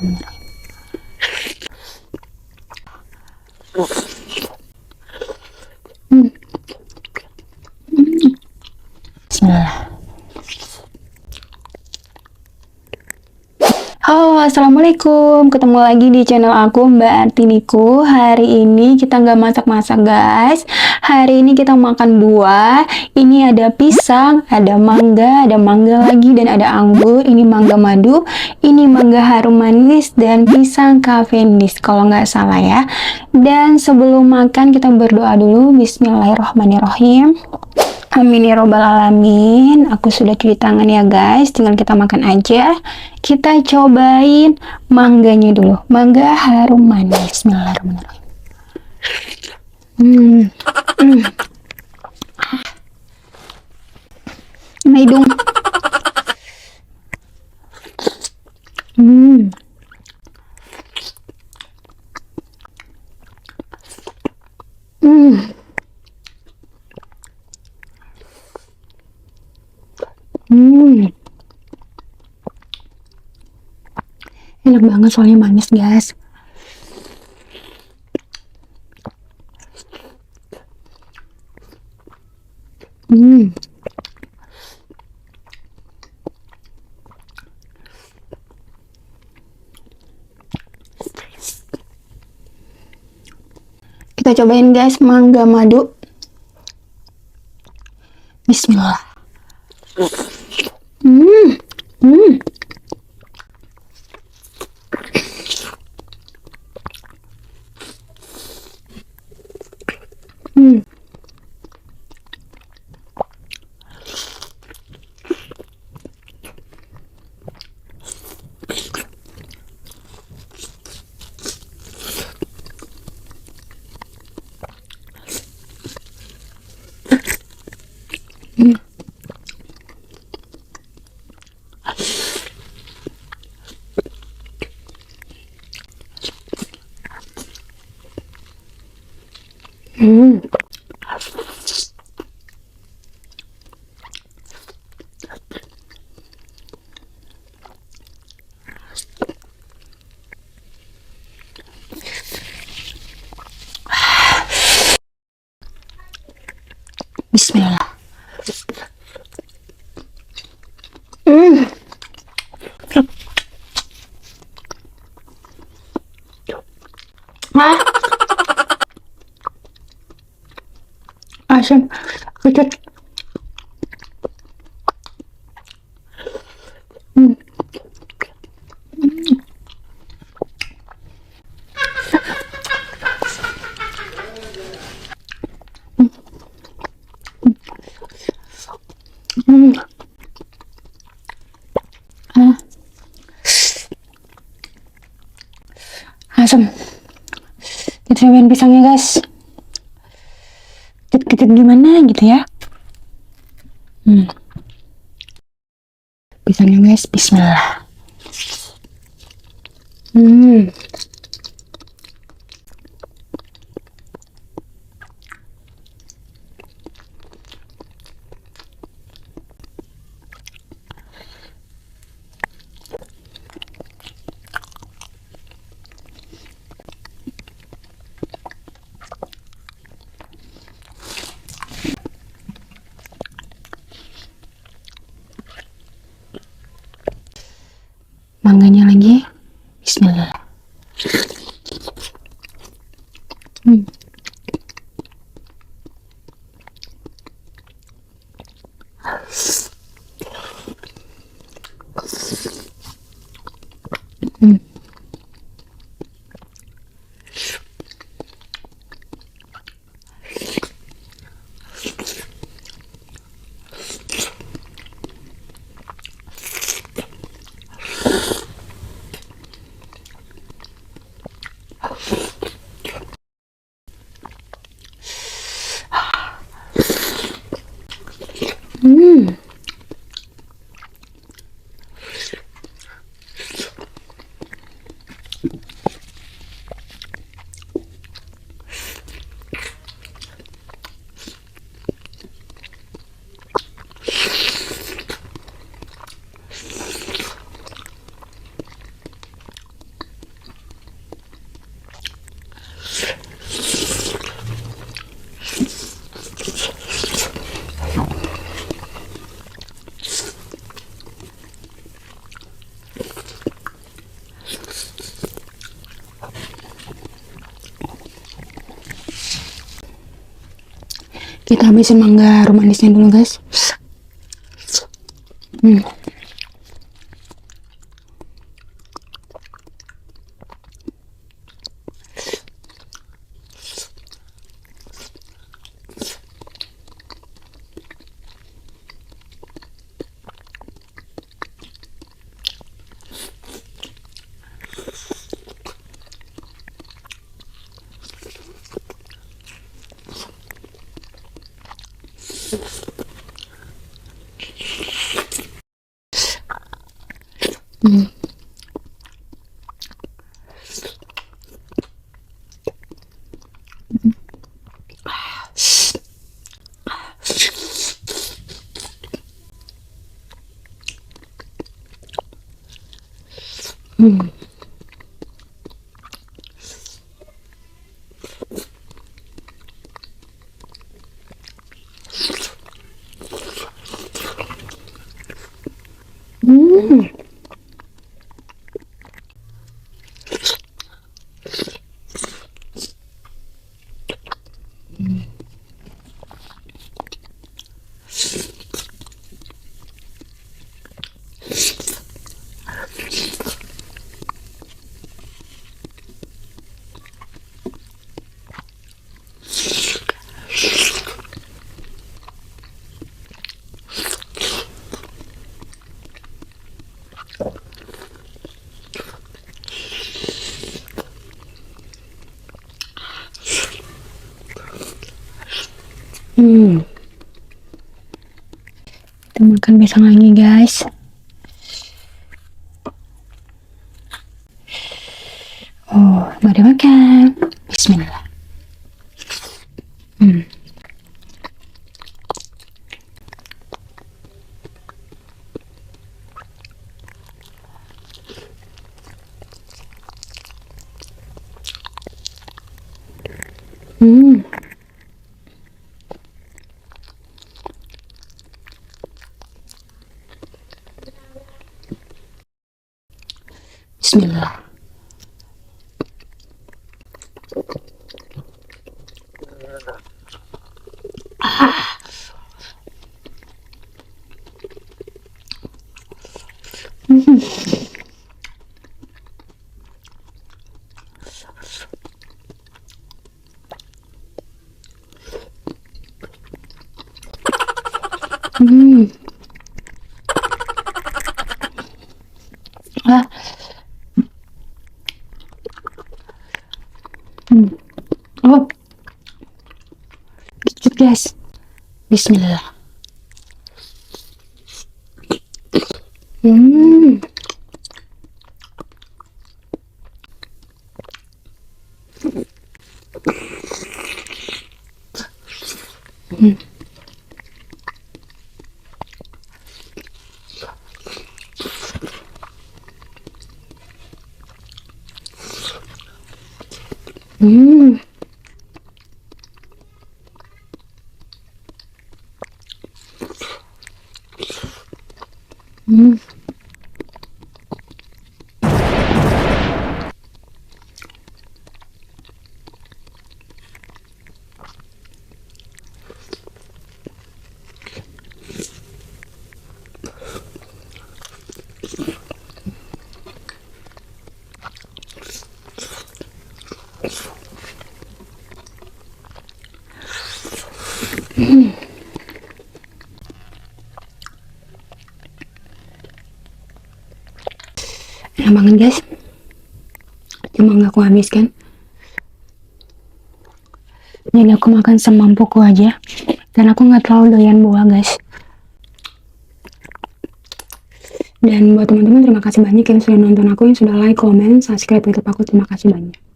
Bismillahirrahmanirrahim. Hmm. Bismillah. Halo, assalamualaikum. Ketemu lagi di channel aku, Mbak Artiniku. Hari ini kita nggak masak-masak, guys. Hari ini kita makan buah. Ini ada pisang, ada mangga lagi, dan ada anggur. Ini mangga madu, ini mangga harum manis, dan pisang cavendish, kalau nggak salah ya. Dan sebelum makan, kita berdoa dulu. Bismillahirrahmanirrahim. Amin ya robbal alamin. Aku sudah cuci tangan ya guys, tinggal kita makan aja. Kita cobain mangganya dulu, mangga harum manis. Bismillahirrahmanirrahim. Nah, hidung. Hmm. Hmm. Hmm. Enak banget soalnya manis, guys. Hmm. Kita cobain guys, mangga madu. Bismillah. Hmm. Hmm. Hmm. Hmm. Hmm. Bismillah. Hmm. Ah, asam, kecut. Hmm. Hmm. Ah, asam. Kita cobain pisangnya guys. Kecut-kecut gimana gitu ya. Hmm. Pisangnya guys, bismillah. Hmm. Mangganya lagi, bismillah. Hmm. Hmm. Hmm. Kita habisin mangga romanisnya dulu guys. Kita makan pisang lagi guys. Oh, mari makan. Bismillah. Bismillah. Ah. Oh, dikit guys. Bismillah. Enak banget guys, cuma nggak aku habiskan, jadi aku makan semampuku aja, dan aku nggak terlalu doyan buah guys. Dan buat teman-teman, terima kasih banyak yang sudah nonton aku, yang sudah like, comment, subscribe YouTube aku. Terima kasih banyak.